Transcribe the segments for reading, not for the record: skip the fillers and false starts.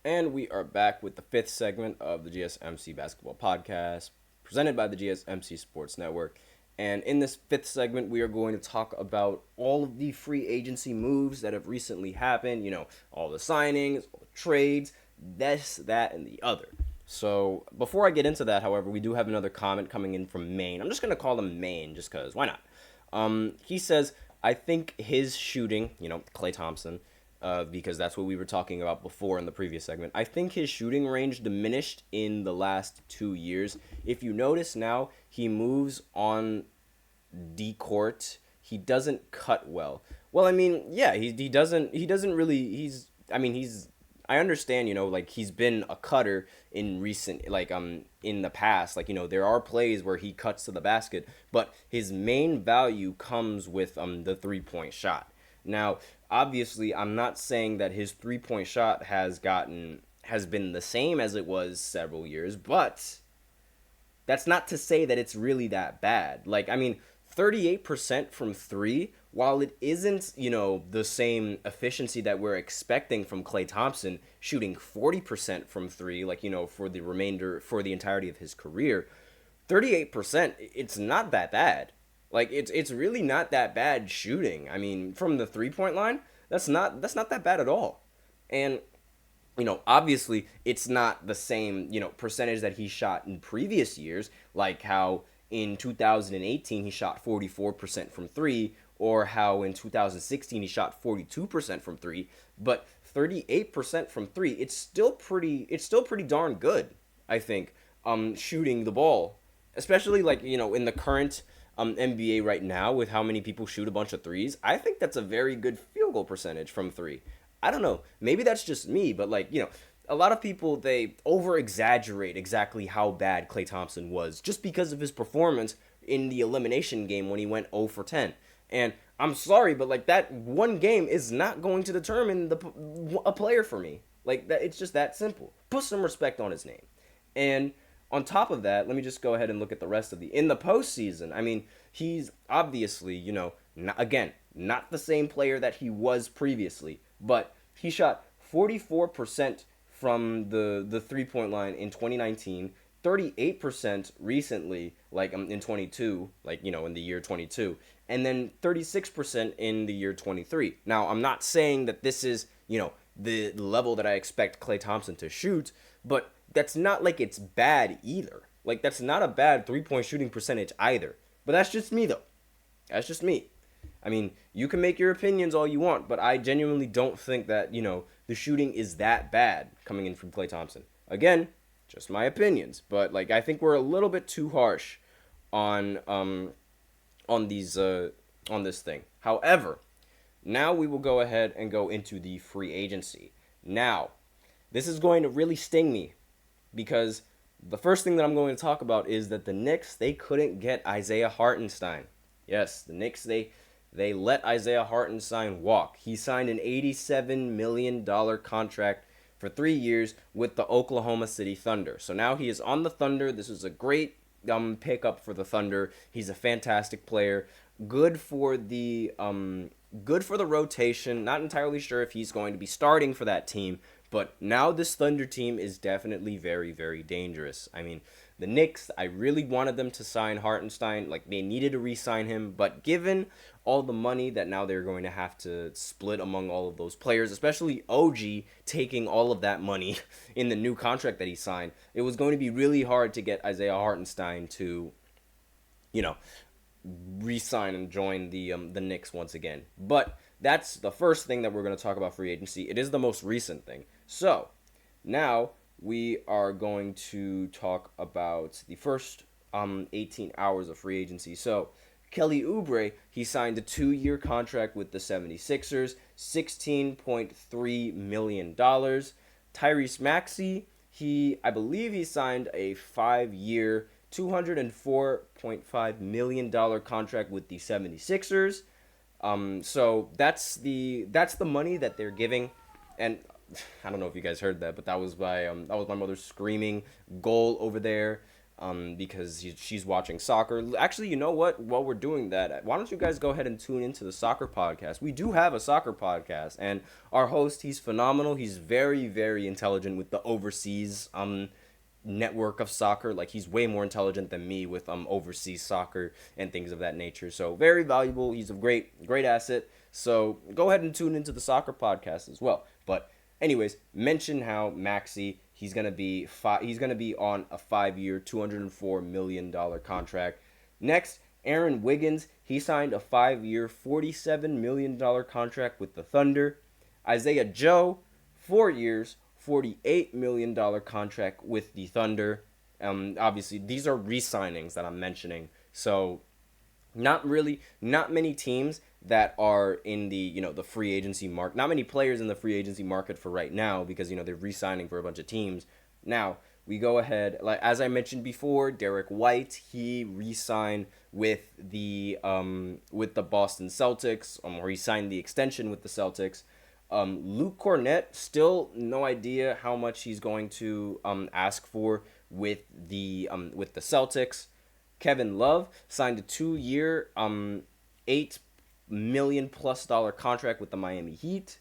And we are back with the fifth segment of the GSMC Basketball Podcast, presented by the GSMC Sports Network. And in this fifth segment, we are going to talk about all of the free agency moves that have recently happened. You know, all the signings, all the trades, this, that, and the other. So before I get into that, however, we do have another comment coming in from Maine. I'm just going to call him Maine just because, why not? He says, I think his shooting, Klay Thompson, because that's what we were talking about before in the previous segment. I think his shooting range diminished in the last 2 years. If you notice now, he moves on D-court. He doesn't cut well. Well, I mean, yeah, he doesn't really, I understand, like he's been a cutter in recent, in the past, there are plays where he cuts to the basket, but his main value comes with the 3-point shot. Now, obviously, I'm not saying that his 3-point shot has been the same as it was several years, but that's not to say that it's really that bad. 38% from 3, while it isn't, the same efficiency that we're expecting from Klay Thompson shooting 40% from 3, for the entirety of his career, 38%, it's not that bad. It's really not that bad shooting. I mean, from the 3-point line, that's not that bad at all. And obviously it's not the same, percentage that he shot in previous years, like how in 2018 he shot 44% from 3, or how in 2016 he shot 42% from 3, but 38% from 3, it's still pretty darn good, I think, shooting the ball, especially in the current NBA right now with how many people shoot a bunch of threes. I think that's a very good field goal percentage from 3. I don't know, maybe that's just me, but a lot of people, they over-exaggerate exactly how bad Klay Thompson was just because of his performance in the elimination game when he went 0 for 10. And I'm sorry, but that one game is not going to determine a player for me. That, it's just that simple. Put some respect on his name. And on top of that, let me just go ahead and look at the rest of in the postseason. I mean, he's obviously, not the same player that he was previously, but he shot 44% from the 3-point line in 2019, 38% recently, in 22, in the year 22, and then 36% in the year 23. Now, I'm not saying that this is, the level that I expect Klay Thompson to shoot, but that's not it's bad either. That's not a bad 3-point shooting percentage either. But that's just me, though. That's just me. I mean, you can make your opinions all you want, but I genuinely don't think that, the shooting is that bad coming in from Klay Thompson. Again, just my opinions, but I think we're a little bit too harsh on this thing. However, now we will go ahead and go into the free agency. Now, this is going to really sting me because the first thing that I'm going to talk about is that the Knicks, they couldn't get Isaiah Hartenstein. Yes, the Knicks, they let Isaiah Hartenstein walk. He signed an $87 million contract for 3 years with the Oklahoma City Thunder. So now he is on the Thunder. This is a great pickup for the Thunder. He's a fantastic player. Good for the rotation. Not entirely sure if he's going to be starting for that team, but now this Thunder team is definitely very, very dangerous. I mean, the Knicks, I really wanted them to sign Hartenstein. They needed to re-sign him, but given all the money that now they're going to have to split among all of those players, especially OG taking all of that money in the new contract that he signed, it was going to be really hard to get Isaiah Hartenstein to, re-sign and join the Knicks once again. But that's the first thing that we're going to talk about free agency. It is the most recent thing. So, now we are going to talk about the first 18 hours of free agency. So, Kelly Oubre, he signed a 2-year contract with the 76ers, $16.3 million. Tyrese Maxey, I believe he signed a 5-year, $204.5 million contract with the 76ers. So that's the money that they're giving, and I don't know if you guys heard that, but that was my mother screaming goal over there. because she's watching soccer. Actually, you know what? While we're doing that, why don't you guys go ahead and tune into the soccer podcast? We do have a soccer podcast, and our host, he's phenomenal. He's very, very intelligent with the overseas network of soccer. Like, he's way more intelligent than me with overseas soccer and things of that nature. So very valuable. He's a great asset. So go ahead and tune into the soccer podcast as well. But anyways, mention how Maxey, he's gonna be on a 5-year, $204 million contract. Next, Aaron Wiggins, he signed a 5-year, $47 million contract with the Thunder. Isaiah Joe, 4 years, $48 million contract with the Thunder. Obviously, these are re-signings that I'm mentioning. So, not many teams that are in the, the free agency market. Not many players in the free agency market for right now because, they're re-signing for a bunch of teams. Now, we go ahead, like as I mentioned before, Derek White, he re-signed with the Boston Celtics, or he signed the extension with the Celtics. Luke Cornett, still no idea how much he's going to ask for with the Celtics. Kevin Love signed a 2-year, $8 million plus contract with the Miami Heat.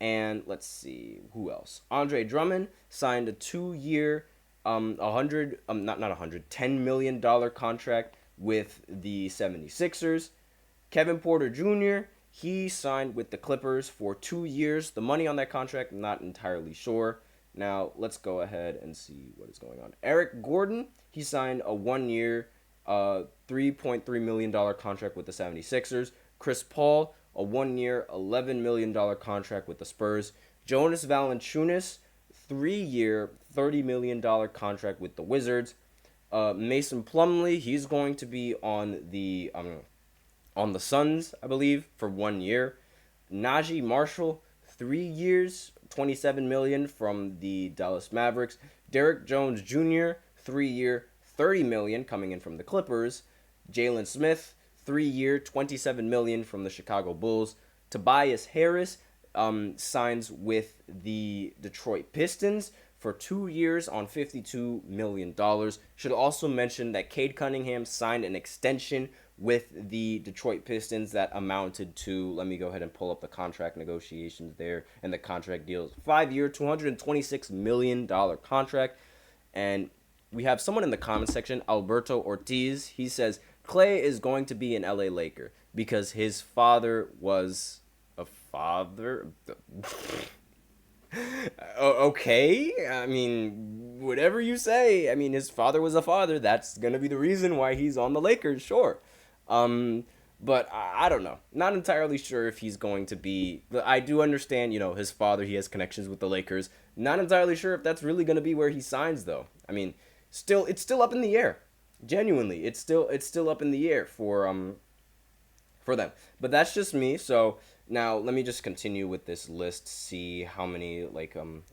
And let's see who else. Andre Drummond signed a 2-year, $10 million contract with the 76ers. Kevin Porter Jr., he signed with the Clippers for 2 years. The money on that contract, not entirely sure. Now, let's go ahead and see what is going on. Eric Gordon, he signed a 1-year, $3.3 million contract with the 76ers. Chris Paul, a 1-year, $11 million contract with the Spurs. Jonas Valanciunas, 3-year, $30 million contract with the Wizards. Mason Plumlee, he's going to be on the Suns, I believe, for 1 year. Najee Marshall, 3 years, $27 million from the Dallas Mavericks. Derrick Jones Jr., 3-year, $30 million coming in from the Clippers. Jalen Smith, 3-year, $27 million from the Chicago Bulls. Tobias Harris signs with the Detroit Pistons for 2 years on $52 million. Should also mention that Cade Cunningham signed an extension with the Detroit Pistons that amounted to, let me go ahead and pull up the contract negotiations there and the contract deals. 5-year, $226 million contract. And we have someone in the comment section, Alberto Ortiz. He says, Clay is going to be an LA Laker because his father was a father. Okay, I mean, whatever you say. I mean, his father was a father. That's going to be the reason why he's on the Lakers, sure. But I don't know. Not entirely sure if he's going to be. I do understand, his father, he has connections with the Lakers. Not entirely sure if that's really going to be where he signs, though. I mean, it's still up in the air. Genuinely, it's still up in the air for them. But that's just me. So now let me just continue with this list. See how many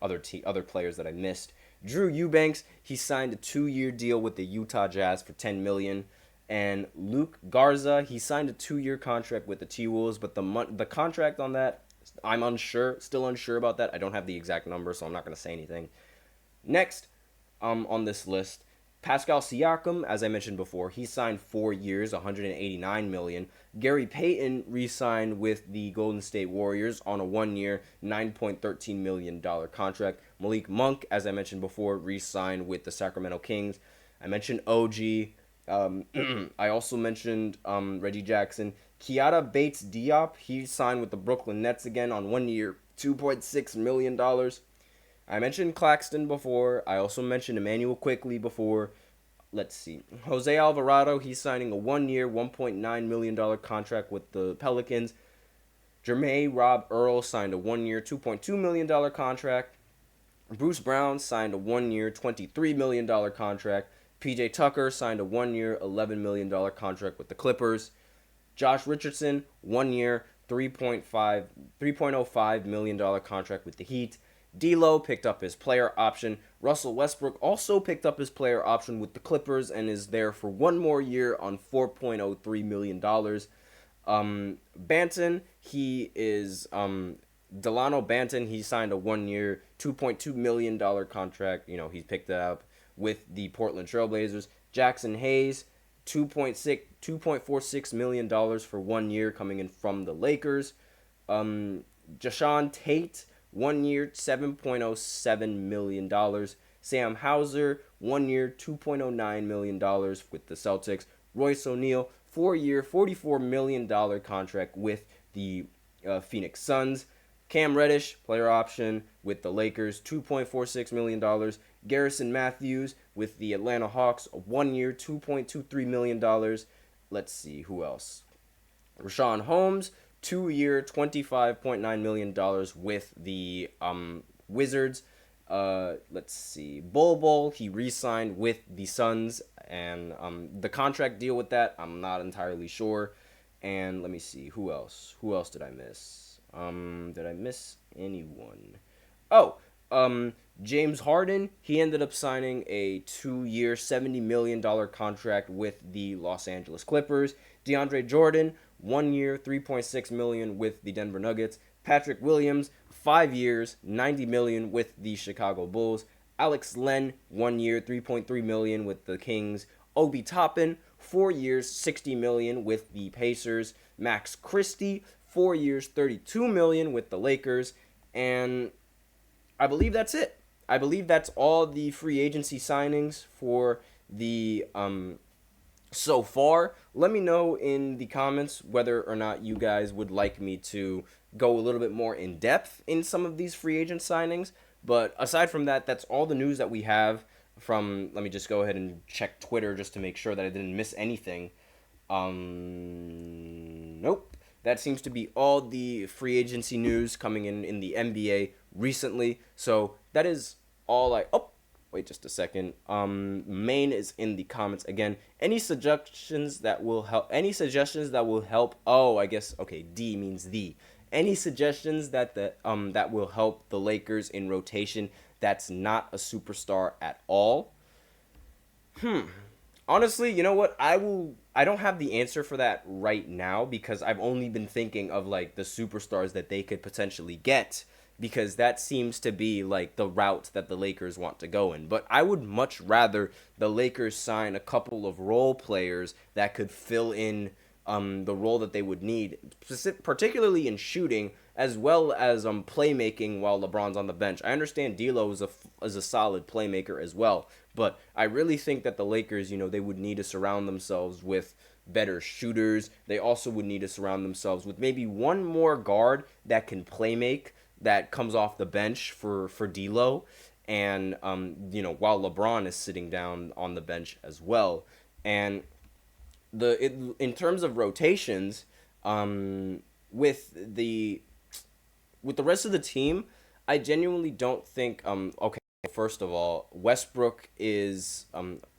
other players that I missed. Drew Eubanks, he signed a 2-year deal with the Utah Jazz for $10 million. And Luke Garza, he signed a 2-year contract with the T-Wolves, but the contract on that, I'm still unsure about that. I don't have the exact number, so I'm not going to say anything. Next, on this list, Pascal Siakam, as I mentioned before, he signed 4 years, $189 million. Gary Payton re-signed with the Golden State Warriors on a 1-year, $9.13 million contract. Malik Monk, as I mentioned before, re-signed with the Sacramento Kings. I mentioned OG. I also mentioned Reggie Jackson. Keita Bates-Diop, he signed with the Brooklyn Nets again on 1 year, $2.6 million. I mentioned Claxton before. I also mentioned Emmanuel Quickley before. Let's see. Jose Alvarado, he's signing a 1-year, $1.9 million contract with the Pelicans. Jermaine Rob Earl signed a 1-year, $2.2 million contract. Bruce Brown signed a 1-year, $23 million contract. PJ Tucker signed a 1-year, $11 million contract with the Clippers. Josh Richardson, 1 year, $3.05 million contract with the Heat. D'Lo picked up his player option. Russell Westbrook also picked up his player option with the Clippers and is there for 1 more year on $4.03 million. Banton, he is Delano Banton. He signed a 1 year, $2.2 million contract. He picked it up with the Portland Trailblazers. Jackson Hayes, $2.46 million for 1 year coming in from the Lakers. Jashawn Tate, 1 year, $7.07 million. Sam Hauser, 1 year, $2.09 million with the Celtics. Royce O'Neal, 4 year, $44 million contract with the Phoenix Suns. Cam Reddish, player option with the Lakers, $2.46 million. Garrison Matthews with the Atlanta Hawks, 1 year, $2.23 million. Let's see, who else? Rashawn Holmes, 2 year, $25.9 million with the Wizards. Let's see. Bol, he re-signed with the Suns, and the contract deal with that, I'm not entirely sure. And let me see, who else? Who else did I miss? Did I miss anyone? James Harden, he ended up signing a 2-year, $70 million contract with the Los Angeles Clippers. DeAndre Jordan, 1 year, $3.6 million with the Denver Nuggets. Patrick Williams, 5 years, $90 million with the Chicago Bulls. Alex Len, 1 year, $3.3 million with the Kings. Obi Toppin, 4 years, $60 million with the Pacers. Max Christie, 4 years, $32 million with the Lakers. And I believe that's it. I believe that's all the free agency signings for the so far. Let me know in the comments whether or not you guys would like me to go a little bit more in depth in some of these free agent signings. But aside from that, that's all the news that we have from, let me just go ahead and check Twitter just to make sure that I didn't miss anything. Nope. That seems to be all the free agency news coming in the NBA recently. So that is all wait just a second. Maine is in the comments again. Any suggestions that will help? Oh, I guess, okay, D means the. Any suggestions that will help the Lakers in rotation that's not a superstar at all? Honestly, you know what? I don't have the answer for that right now because I've only been thinking of like the superstars that they could potentially get, because that seems to be like the route that the Lakers want to go in. But I would much rather the Lakers sign a couple of role players that could fill in the role that they would need, particularly in shooting as well as playmaking while LeBron's on the bench. I understand D'Lo is a solid playmaker as well, but I really think that the Lakers, they would need to surround themselves with better shooters. They also would need to surround themselves with maybe one more guard that can playmake, that comes off the bench for D'Lo, and while LeBron is sitting down on the bench as well. And in terms of rotations, with the rest of the team, I genuinely don't think okay, first of all, Westbrook is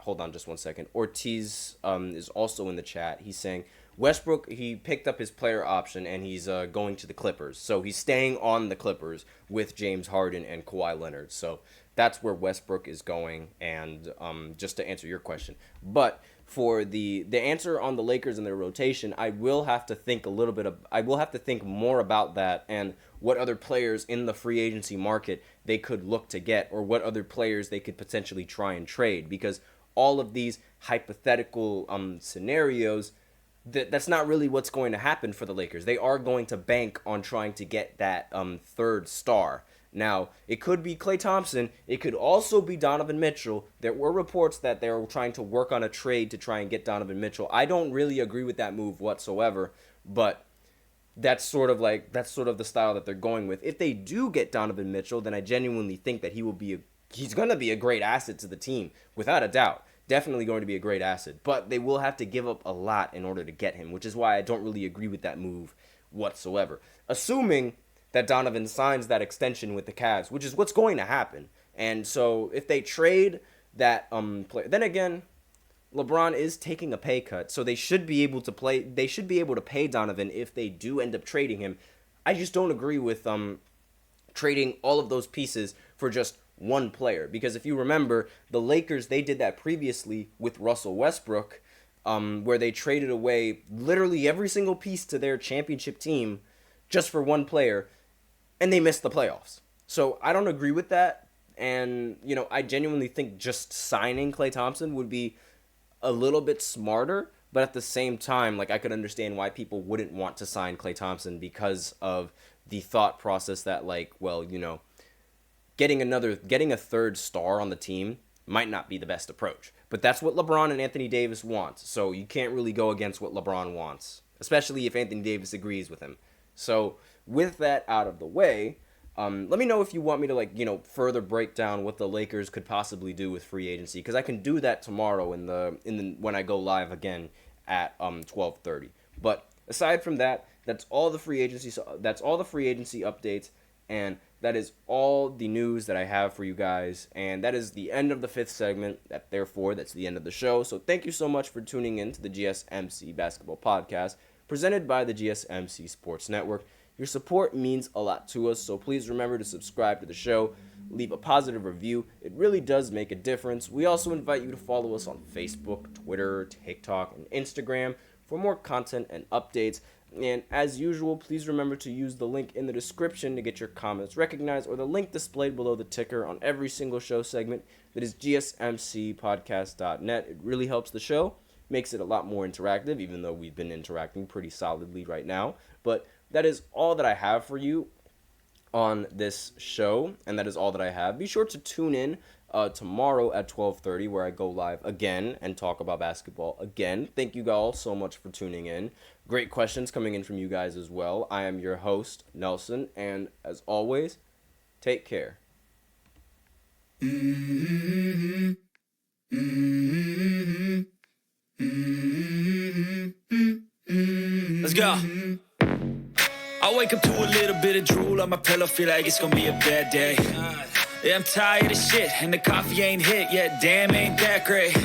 hold on just 1 second. Ortiz is also in the chat. He's saying Westbrook, he picked up his player option and he's going to the Clippers. So he's staying on the Clippers with James Harden and Kawhi Leonard. So that's where Westbrook is going, and just to answer your question. But for the answer on the Lakers and their rotation, I will have to think more about that and what other players in the free agency market they could look to get, or what other players they could potentially try and trade, because all of these hypothetical scenarios, that's not really what's going to happen for the Lakers. They are going to bank on trying to get that third star. Now, it could be Klay Thompson. It could also be Donovan Mitchell. There were reports that they were trying to work on a trade to try and get Donovan Mitchell. I don't really agree with that move whatsoever, but that's sort of the style that they're going with. If they do get Donovan Mitchell, then I genuinely think that he's going to be a great asset to the team, without a doubt. Definitely going to be a great asset, but they will have to give up a lot in order to get him, which is why I don't really agree with that move whatsoever. Assuming that Donovan signs that extension with the Cavs, which is what's going to happen. And so if they trade that player, then again, LeBron is taking a pay cut, so they should be able to pay Donovan if they do end up trading him. I just don't agree with trading all of those pieces for just one player, because if you remember, the Lakers, they did that previously with Russell Westbrook, where they traded away literally every single piece to their championship team just for one player, and they missed the playoffs. So I don't agree with that, And, I genuinely think just signing Klay Thompson would be a little bit smarter. But at the same time, like, I could understand why people wouldn't want to sign Klay Thompson because of the thought process that, like, well, getting a third star on the team might not be the best approach. But that's what LeBron and Anthony Davis want. So you can't really go against what LeBron wants, especially if Anthony Davis agrees with him. So with that out of the way, let me know if you want me to further break down what the Lakers could possibly do with free agency, because I can do that tomorrow when I go live again at 12:30. But aside from that, that's all the free agency updates, and that is all the news that I have for you guys. And that is the end of the 5th segment. Therefore, that's the end of the show. So thank you so much for tuning in to the GSMC Basketball Podcast, presented by the GSMC Sports Network. Your support means a lot to us, so please remember to subscribe to the show, leave a positive review. It really does make a difference. We also invite you to follow us on Facebook, Twitter, TikTok, and Instagram for more content and updates. And as usual, please remember to use the link in the description to get your comments recognized, or the link displayed below the ticker on every single show segment. That is GSMCPodcast.net. It really helps the show, makes it a lot more interactive, even though we've been interacting pretty solidly right now. But that is all that I have for you on this show, and that is all that I have. Be sure to tune in tomorrow at 12:30, where I go live again and talk about basketball again. Thank you all so much for tuning in. Great questions coming in from you guys as well. I am your host, Nelson, and as always, take care. Let's go. I wake up to a little bit of drool on my pillow, feel like it's gonna be a bad day. Yeah, I'm tired of shit, and the coffee ain't hit yet, damn, ain't that great.